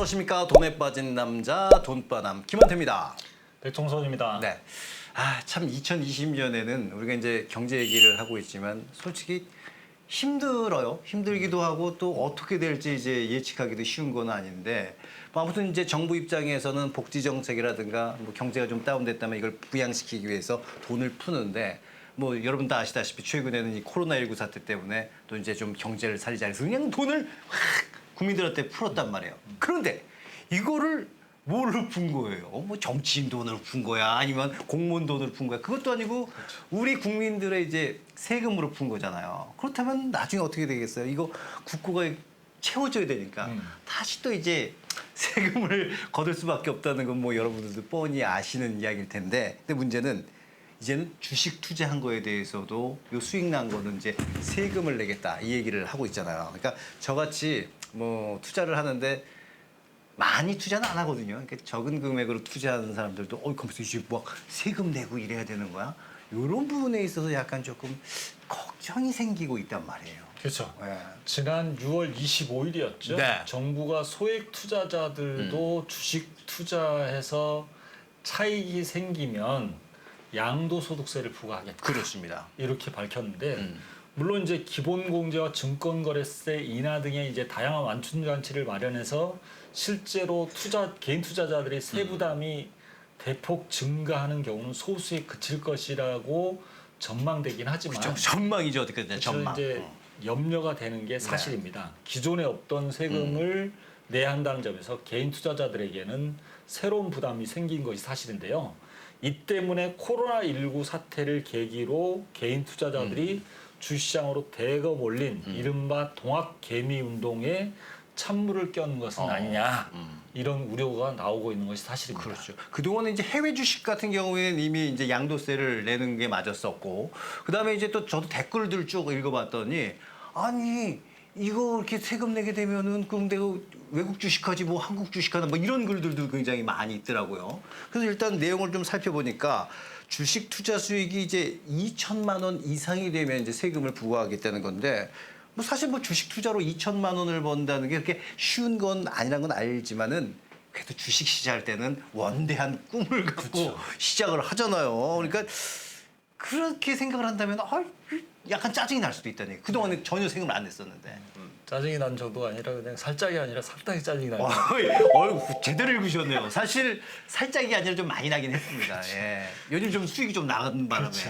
어떠십니까? 돈에 빠진 남자 돈바남 김원태입니다. 백종선입니다. 네. 참 2020년에는 우리가 이제 경제 얘기를 하고 있지만 솔직히 힘들어요. 힘들기도 하고 또 어떻게 될지 이제 예측하기도 쉬운 건 아닌데 뭐 아무튼 이제 정부 입장에서는 복지 정책이라든가 뭐 경제가 좀 다운됐다면 이걸 부양시키기 위해서 돈을 푸는데 뭐 여러분 다 아시다시피 최근에는 이 코로나19 사태 때문에 또 이제 좀 경제를 살리자 해서 그냥 돈을 확 국민들한테 풀었단 말이에요. 그런데 이거를 뭘로 푼 거예요? 뭐 정치인 돈으로 푼 거야? 아니면 공무원 돈으로 푼 거야? 그것도 아니고 우리 국민들의 이제 세금으로 푼 거잖아요. 그렇다면 나중에 어떻게 되겠어요? 이거 국고가 채워져야 되니까 다시 또 이제 세금을 거둘 수밖에 없다는 건 뭐 여러분들도 뻔히 아시는 이야기일 텐데 근데 문제는 이제는 주식 투자한 거에 대해서도 요 수익 난 거는 이제 세금을 내겠다 이 얘기를 하고 있잖아요. 그러니까 저같이 뭐 투자를 하는데 많이 투자는 안 하거든요. 그러니까 적은 금액으로 투자하는 사람들도 그러면서 이제 막 세금 내고 이래야 되는 거야? 이런 부분에 있어서 약간 조금 걱정이 생기고 있단 말이에요. 그렇죠. 네. 지난 6월 25일이었죠. 네. 정부가 소액 투자자들도 주식 투자해서 차익이 생기면 양도소득세를 부과하겠다. 그렇습니다. 이렇게 밝혔는데 물론 이제 기본공제와 증권거래세 인하 등의 이제 다양한 완충 장치를 마련해서 실제로 개인 투자자들의 세부담이 대폭 증가하는 경우는 소수에 그칠 것이라고 전망되긴 하지만 그렇죠. 전망이죠. 어떻게 되냐 전망. 이제 염려가 되는 게 사실입니다. 기존에 없던 세금을 내야 한다는 점에서 개인 투자자들에게는 새로운 부담이 생긴 것이 사실인데요. 이 때문에 코로나19 사태를 계기로 개인 투자자들이 주시장으로 대거 몰린 이른바 동학개미 운동에 찬물을 껴는 것은 아니냐 이런 우려가 나오고 있는 것이 사실입니다. 그렇죠. 그동안은 이제 해외 주식 같은 경우에는 이미 이제 양도세를 내는 게 맞았었고, 그 다음에 이제 또 저도 댓글들 쭉 읽어봤더니, 아니, 이거 이렇게 세금 내게 되면은 그럼 내가 외국 주식하지 뭐 한국 주식하나 뭐 이런 글들도 굉장히 많이 있더라고요. 그래서 일단 내용을 좀 살펴보니까 주식 투자 수익이 이제 2천만 원 이상이 되면 이제 세금을 부과하겠다는 건데, 뭐 사실 뭐 주식 투자로 2천만 원을 번다는 게 그렇게 쉬운 건 아니라는 건 알지만은 그래도 주식 시작할 때는 원대한 꿈을 갖고 그렇죠. 시작을 하잖아요. 그러니까 그렇게 생각을 한다면 약간 짜증이 날 수도 있다니. 그동안은 전혀 세금을 안 냈었는데. 짜증이 난 정도가 아니라 그냥 살짝이 아니라 상당히 짜증이 나요. 제대로 읽으셨네요. 사실 살짝이 아니라 좀 많이 나긴 했습니다. 예. 요즘 좀 수익이 좀 나가는 바람에. 그렇죠.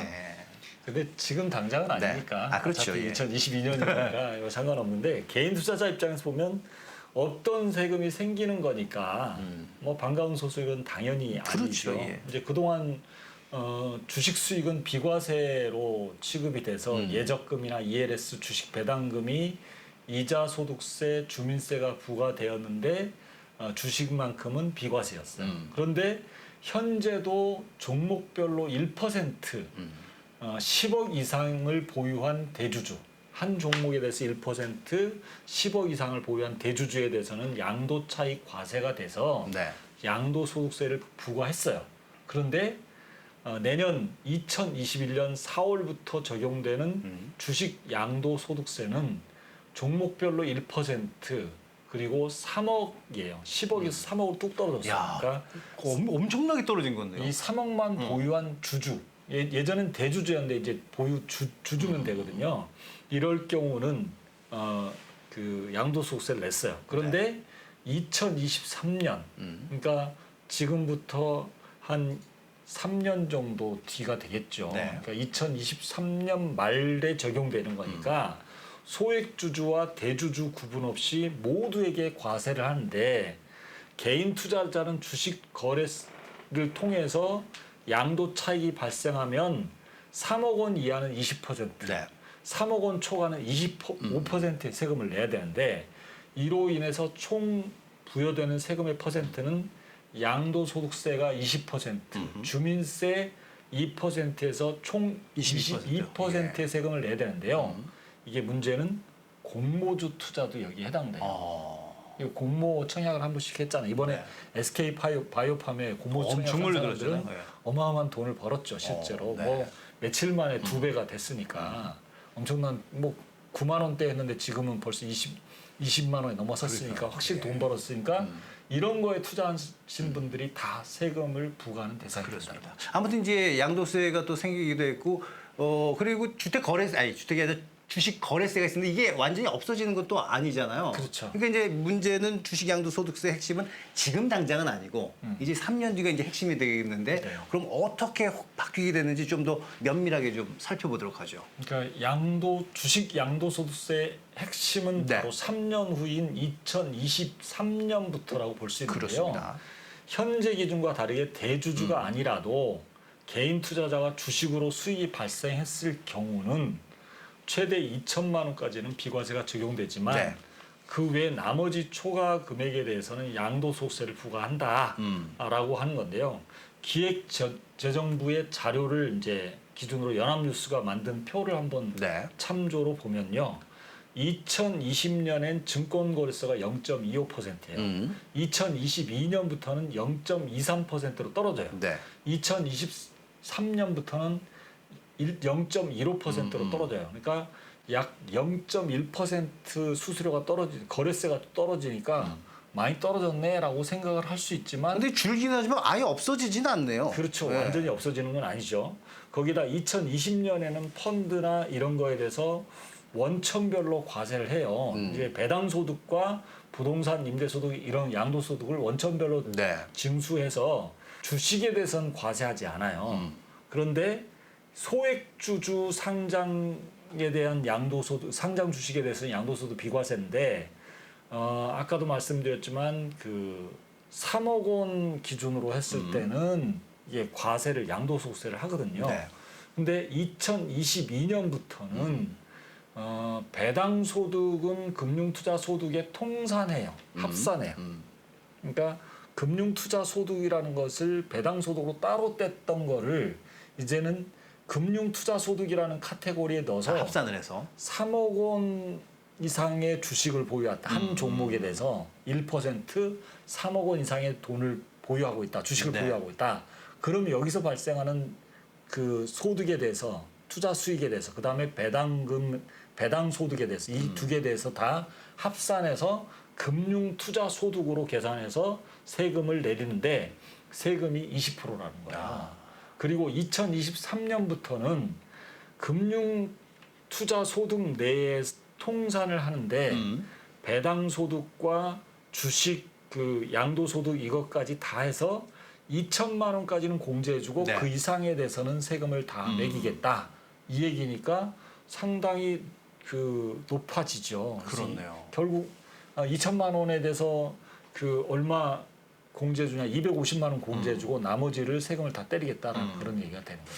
근데 지금 당장은 네. 아니니까. 그렇죠. 어차피 예. 2022년이니까 이거 상관없는데 개인 투자자 입장에서 보면 어떤 세금이 생기는 거니까 뭐 반가운 소식은 당연히 그렇죠. 아니죠. 예. 이제 그동안 주식 수익은 비과세로 취급이 돼서 예적금이나 ELS 주식 배당금이 이자 소득세, 주민세가 부과되었는데 주식만큼은 비과세였어요. 그런데 현재도 종목별로 1% 10억 이상을 보유한 대주주 한 종목에 대해서 1% 10억 이상을 보유한 대주주에 대해서는 양도차익 과세가 돼서 네. 양도소득세를 부과했어요. 그런데 내년 2021년 4월부터 적용되는 주식 양도소득세는 종목별로 1% 그리고 3억이에요. 10억에서 3억으로 뚝 떨어졌으니까 야, 엄청나게 떨어진 건데요. 이 3억만 보유한 주주 예전엔 대주주였는데 이제 보유 주주면 되거든요. 이럴 경우는 그 양도소득세를 냈어요. 그런데 2023년 그러니까 지금부터 한 3년 정도 뒤가 되겠죠. 네. 그러니까 2023년 말에 적용되는 거니까 소액주주와 대주주 구분 없이 모두에게 과세를 하는데 개인 투자자는 주식 거래를 통해서 양도 차익이 발생하면 3억 원 이하는 20%, 네. 3억 원 초과는 25%의 세금을 내야 되는데 이로 인해서 총 부여되는 세금의 퍼센트는 양도소득세가 20%, 주민세 2%에서 총 22%의 세금을 내야 되는데요. 이게 문제는 공모주 투자도 여기에 해당돼요. 이거 공모 청약을 한 번씩 했잖아요. 이번에 SK 바이오팜에 공모 청약한 사람들은 어마어마한 돈을 벌었죠. 실제로 뭐 며칠 만에 2배가 됐으니까 엄청난 뭐 9만 원대 했는데 지금은 벌써 20만 원이 넘어섰으니까 그러니까. 확실히 돈 벌었으니까 이런 거에 투자하신 분들이 다 세금을 부과하는 대상이 됩니다. 그렇습니다. 아무튼 이제 양도세가 또 생기기도 했고, 그리고 주택이 아니라 주식 거래세가 있는데 이게 완전히 없어지는 것도 아니잖아요. 그렇죠. 그러니까 이제 문제는 주식 양도소득세 핵심은 지금 당장은 아니고 이제 3년 뒤가 이제 핵심이 되겠는데 네. 그럼 어떻게 바뀌게 되는지 좀 더 면밀하게 좀 살펴보도록 하죠. 그러니까 주식 양도소득세 핵심은 네. 바로 3년 후인 2023년부터라고 볼 수 있는데요. 그렇습니다. 현재 기준과 다르게 대주주가 아니라도 개인 투자자가 주식으로 수익이 발생했을 경우는 최대 2천만 원까지는 비과세가 적용되지만 네. 그 외 나머지 초과 금액에 대해서는 양도소득세를 부과한다라고 하는 건데요. 기획재정부의 자료를 이제 기준으로 연합뉴스가 만든 표를 한번 네. 참조로 보면요. 2020년엔 증권거래세가 0.25%예요. 2022년부터는 0.23%로 떨어져요. 네. 2023년부터는 0.15%로 떨어져요. 그러니까 약 0.1% 수수료가 거래세가 떨어지니까 많이 떨어졌네라고 생각을 할 수 있지만 근데 줄긴 하지만 아예 없어지진 않네요. 그렇죠. 네. 완전히 없어지는 건 아니죠. 거기다 2020년에는 펀드나 이런 거에 대해서 원천별로 과세를 해요. 이제 배당 소득과 부동산 임대 소득 이런 양도 소득을 원천별로 네. 징수해서 주식에 대해서는 과세하지 않아요. 그런데 소액주주 상장에 대한 양도소득, 상장 주식에 대해서는 양도소득 비과세인데 아까도 말씀드렸지만 그 3억 원 기준으로 했을 때는 이게 과세를 양도소득세를 하거든요. 네. 근데 2022년부터는 배당 소득은 금융투자 소득에 통산해요. 합산해요. 그러니까 금융투자 소득이라는 것을 배당 소득으로 따로 뗐던 거를 이제는 금융투자 소득이라는 카테고리에 넣어서 합산을 해서 3억 원 이상의 주식을 보유했다. 한 종목에 대해서 1% 3억 원 이상의 돈을 보유하고 있다. 주식을 네. 보유하고 있다. 그럼 여기서 발생하는 그 소득에 대해서 투자 수익에 대해서 그다음에 배당 소득에 대해서 이 두 개에 대해서 다 합산해서 금융 투자 소득으로 계산해서 세금을 내리는데 세금이 20%라는 거야. 그리고 2023년부터는 금융 투자 소득 내에 통산을 하는데 배당 소득과 주식 그 양도 소득 이것까지 다 해서 2천만 원까지는 공제해주고 네. 그 이상에 대해서는 세금을 다 매기겠다 이 얘기니까 상당히 그 높아지죠. 그렇네요. 결국 2천만 원에 대해서 그 얼마 공제해주냐 250만 원 공제해주고 나머지를 세금을 다 때리겠다라는 그런 얘기가 되는 거예요.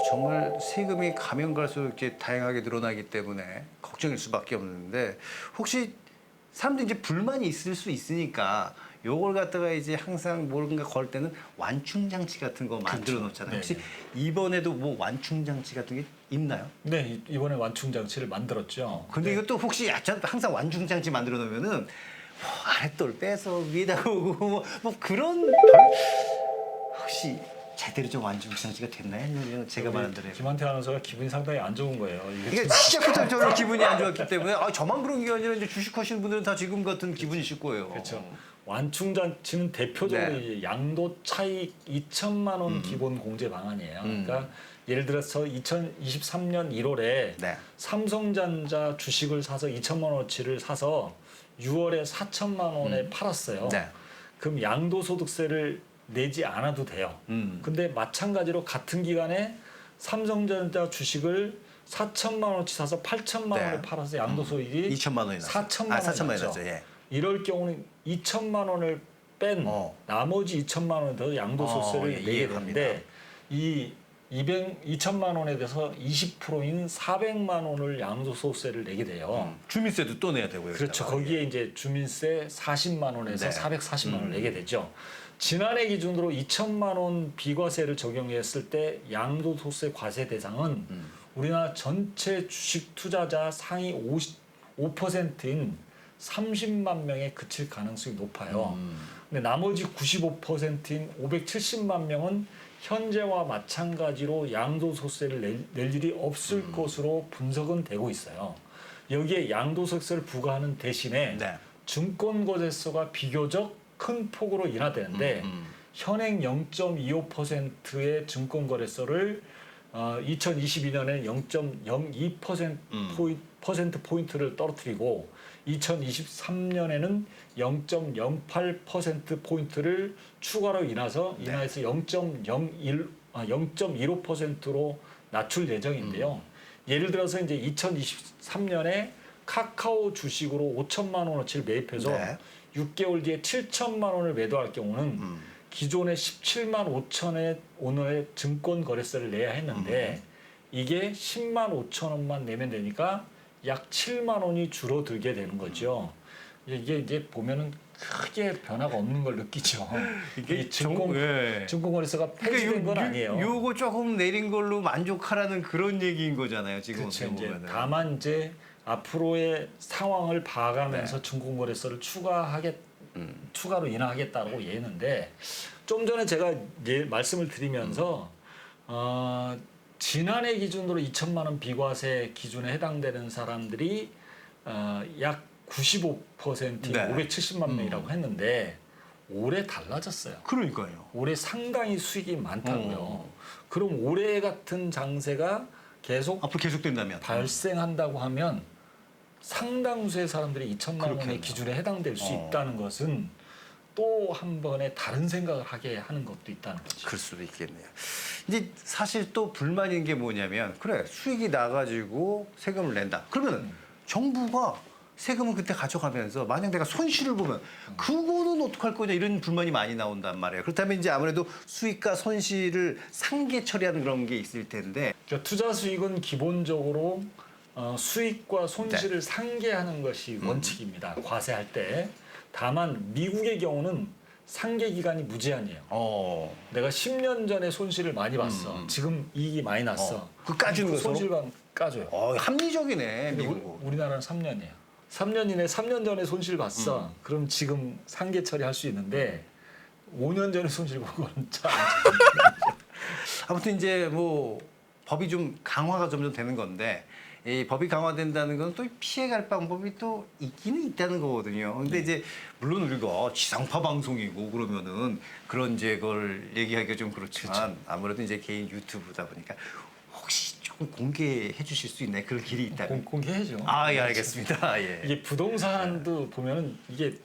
정말 세금이 가면 갈수록 이렇게 다양하게 늘어나기 때문에 걱정일 수밖에 없는데 혹시 사람들이 이제 불만이 있을 수 있으니까 요걸 갖다가 이제 항상 뭔가 걸 때는 완충 장치 같은 거 만들어 놓잖아요. 혹시 네네. 이번에도 뭐 완충 장치 같은 게 있나요? 네, 이번에 완충 장치를 만들었죠. 근데 네. 이것도 혹시 항상 완충 장치 만들어 놓으면은 뭐 아랫돌 빼서 위에다 오고 뭐 그런 혹시 제대로 좀 완충 장치가 됐나요? 아니면 제가 말한 대로 김한태 아나운서가 기분이 상당히 안 좋은 거예요. 이게 시작부터 저는 기분이 안 좋았기 때문에 저만 그런 게 아니라 이제 주식하시는 분들은 다 지금 같은 기분이실 거예요. 그렇죠. 완충 장치는 대표적으로 네. 이제 양도 차익 2천만 원 기본 공제 방안이에요. 그러니까 예를 들어서 2023년 1월에 네. 삼성전자 주식을 사서 2천만 원어치를 사서 6월에 4천만 원에 팔았어요. 네. 그럼 양도소득세를 내지 않아도 돼요. 근데 마찬가지로 같은 기간에 삼성전자 주식을 4천만 원어치 사서 8천만 네. 원에 팔아서 양도소득이 2천만 원이 났어요. 4천만 원이 4천만 원이 났죠. 났죠. 예. 이럴 경우는 2천만 원을 뺀 나머지 2천만 원에 더 양도소득세를 예, 내게 이해가 되는데 이 2천만 원에 대해서 20%인 400만 원을 양도소득세를 내게 돼요. 주민세도 또 내야 되고요. 그렇죠. 여기다가. 거기에 이제 주민세 40만 원에서 네. 440만 원을 내게 되죠. 지난해 기준으로 2천만 원 비과세를 적용했을 때 양도소득세 과세 대상은 우리나라 전체 주식 투자자 상위 5%인 30만 명에 그칠 가능성이 높아요. 근데 나머지 95%인 570만 명은 현재와 마찬가지로 양도소득세를 낼 일이 없을 것으로 분석은 되고 있어요. 여기에 양도소득세를 부과하는 대신에 네. 증권거래소가 비교적 큰 폭으로 인하되는데 현행 0.25%의 증권거래소를 2022년에 0.02% 포인트를 떨어뜨리고 2023년에는 0.08% 포인트를 추가로 인해서 0.15%로 낮출 예정인데요. 예를 들어서 이제 2023년에 카카오 주식으로 5천만 원어치를 매입해서 네. 6개월 뒤에 7천만 원을 매도할 경우는 기존에 17만 5천에 원의 증권 거래세를 내야 했는데 이게 10만 5천 원만 내면 되니까 약 7만 원이 줄어들게 되는 거죠. 이게 이제 보면은 크게 변화가 없는 걸 느끼죠. 이게 증권거래소가 폐지된 건 아니에요. 요거 조금 내린 걸로 만족하라는 그런 얘기인 거잖아요. 지금 그렇죠. 어떻게 이제 보면은. 다만 이제 앞으로의 상황을 봐가면서 증권거래소를 추가로 인하하겠다고 얘기했는데 좀 전에 제가 말씀을 드리면서 지난해 기준으로 2천만 원 비과세 기준에 해당되는 사람들이 약 95%인 네. 570만 명이라고 했는데 올해 달라졌어요. 그러니까요. 올해 상당히 수익이 많다고요. 그럼 올해 같은 장세가 계속 앞으로 계속된다면 발생한다고 하면 상당수의 사람들이 2천만 원의 그렇겠네요. 기준에 해당될 수 있다는 것은 또 한 번의 다른 생각을 하게 하는 것도 있다는 거죠. 그럴 수도 있겠네요. 이제 사실 또 불만인 게 뭐냐면 그래 수익이 나가지고 세금을 낸다. 그러면 정부가 세금을 그때 가져가면서 만약 내가 손실을 보면 그거는 어떡할 거냐 이런 불만이 많이 나온단 말이에요. 그렇다면 이제 아무래도 수익과 손실을 상계 처리하는 그런 게 있을 텐데 그러니까 투자 수익은 기본적으로 수익과 손실을 상계하는 것이 원칙입니다. 과세할 때. 다만 미국의 경우는 상계 기간이 무제한이에요. 내가 10년 전에 손실을 많이 봤어. 지금 이익이 많이 났어. 그 까주는 그 것으로? 손실만 까줘요. 합리적이네 미국은. 우리나라는 3년이에요. 3년 이내 3년 전에 손실 봤어. 그럼 지금 상계 처리할 수 있는데 5년 전에 손실 본 거는 참. 아무튼 이제 뭐 법이 좀 강화가 점점 되는 건데 이 법이 강화된다는 건 또 피해갈 방법이 또 있기는 있다는 거거든요. 근데 이제 물론 우리가 지상파 방송이고 그러면은 그런 이제 걸 얘기하기가 좀 그렇지만 아무래도 이제 개인 유튜브다 보니까 혹시 조금 공개해 주실 수 있나요? 그런 길이 있다면. 공개해죠. 아, 예, 알겠습니다. 예. 이게 부동산도 보면은 이게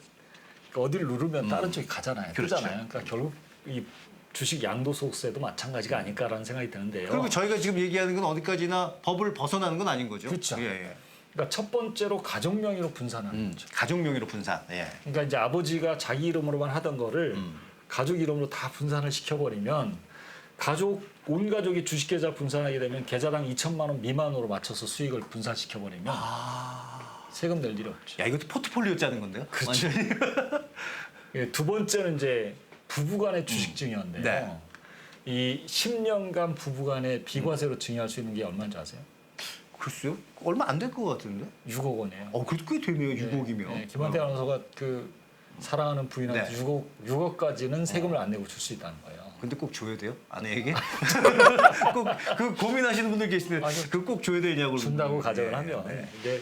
어딜 누르면 다른 쪽이 가잖아요. 그렇죠. 뜨잖아요. 그러니까 결국 이 주식 양도소득세도 마찬가지가 아닐까라는 생각이 드는데요. 그리고 저희가 지금 얘기하는 건 어디까지나 법을 벗어나는 건 아닌 거죠? 그렇죠. 예, 예. 그러니까 첫 번째로 가족 명의로 분산하는 거죠. 가족 명의로 분산. 예. 그러니까 이제 아버지가 자기 이름으로만 하던 거를 가족 이름으로 다 분산을 시켜버리면 온 가족이 주식계좌 분산하게 되면 계좌당 2천만 원 미만으로 맞춰서 수익을 분산시켜버리면 세금 낼 일이 없죠. 야, 이것도 포트폴리오 짜는 건데요? 그렇죠. 예, 두 번째는 이제 부부간의 주식 증여인데요. 네. 이 10년간 부부간의 비과세로 증여할 수 있는 게 얼마인지 아세요? 글쎄요? 얼마 안 될 것 같은데? 6억 원이에요. 그래도 꽤 되네요, 6억이면. 네, 김한태 아나운서가 그 사랑하는 부인한테 네. 6억까지는 세금을 안 내고 줄 수 있다는 거예요. 근데 꼭 줘야 돼요? 아내에게? 꼭 그 고민하시는 분들 계시는데 그 꼭 줘야 되냐고. 준다고 가정을 네, 하면 네. 근데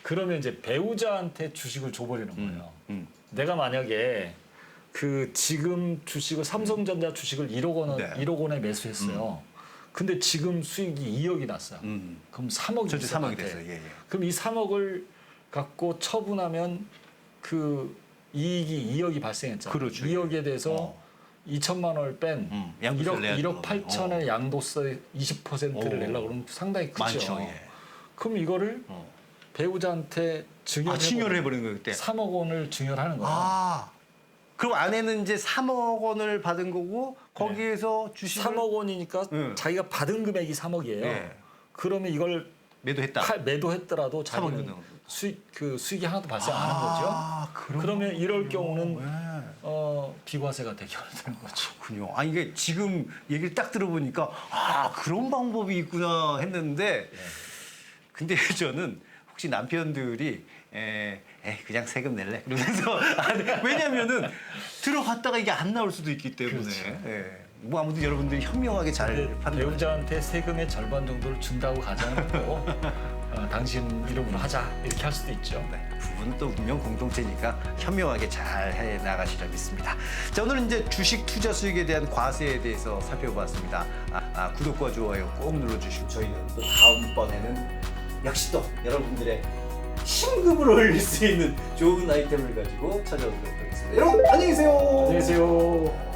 그러면 이제 배우자한테 주식을 줘버리는 거예요. 내가 만약에 그 지금 주식을 삼성전자 주식을 1억 원에 매수했어요. 근데 지금 수익이 2억이 났어요. 그럼 3억이 전체 있어요. 3억이 됐어요. 예, 예. 그럼 이 3억을 갖고 처분하면 그 이익이 2억이 발생했잖아요. 그렇죠. 2억에 대해서 2천만 원을 뺀 양도세를 내야 1억 되는 8천의 양도세 20%를 내려고 그러면 상당히 크죠. 많죠. 예. 그럼 이거를 배우자한테 증여를 해버리는 거예요, 그때. 3억 원을 증여를 하는 거예요. 그럼 아내는 이제 3억 원을 받은 거고 거기에서 주식을 3억 원이니까 네. 자기가 받은 금액이 3억이에요. 네. 그러면 이걸 매도했다. 매도했더라도 자기는 3억이 수익이 하나도 발생 안 한 거죠. 그러면 이럴 경우는 비과세가 대결 되는 거죠. 그렇군요. 아니 이게 지금 얘기를 딱 들어보니까 그런 방법이 있구나 했는데 근데 저는 혹시 남편들이 그냥 세금 낼래? 그러면서 왜냐면은 들어갔다가 이게 안 나올 수도 있기 때문에 그렇죠. 뭐 아무튼 여러분들이 현명하게 잘 근데 판단. 배우자한테 세금의 절반 정도를 준다고 가정하고 당신 이름으로 하자 이렇게 할 수도 있죠. 네, 부부는 또 운명 공동체니까 현명하게 잘 해 나가시라 믿습니다. 자, 오늘은 이제 주식 투자 수익에 대한 과세에 대해서 살펴봤습니다. 구독과 좋아요 꼭 눌러주시고 저희는 또 다음번에는 역시 또 여러분들의 심금을 올릴 수 있는 좋은 아이템을 가지고 찾아오도록 하겠습니다. 여러분 안녕히 계세요. 안녕히 계세요.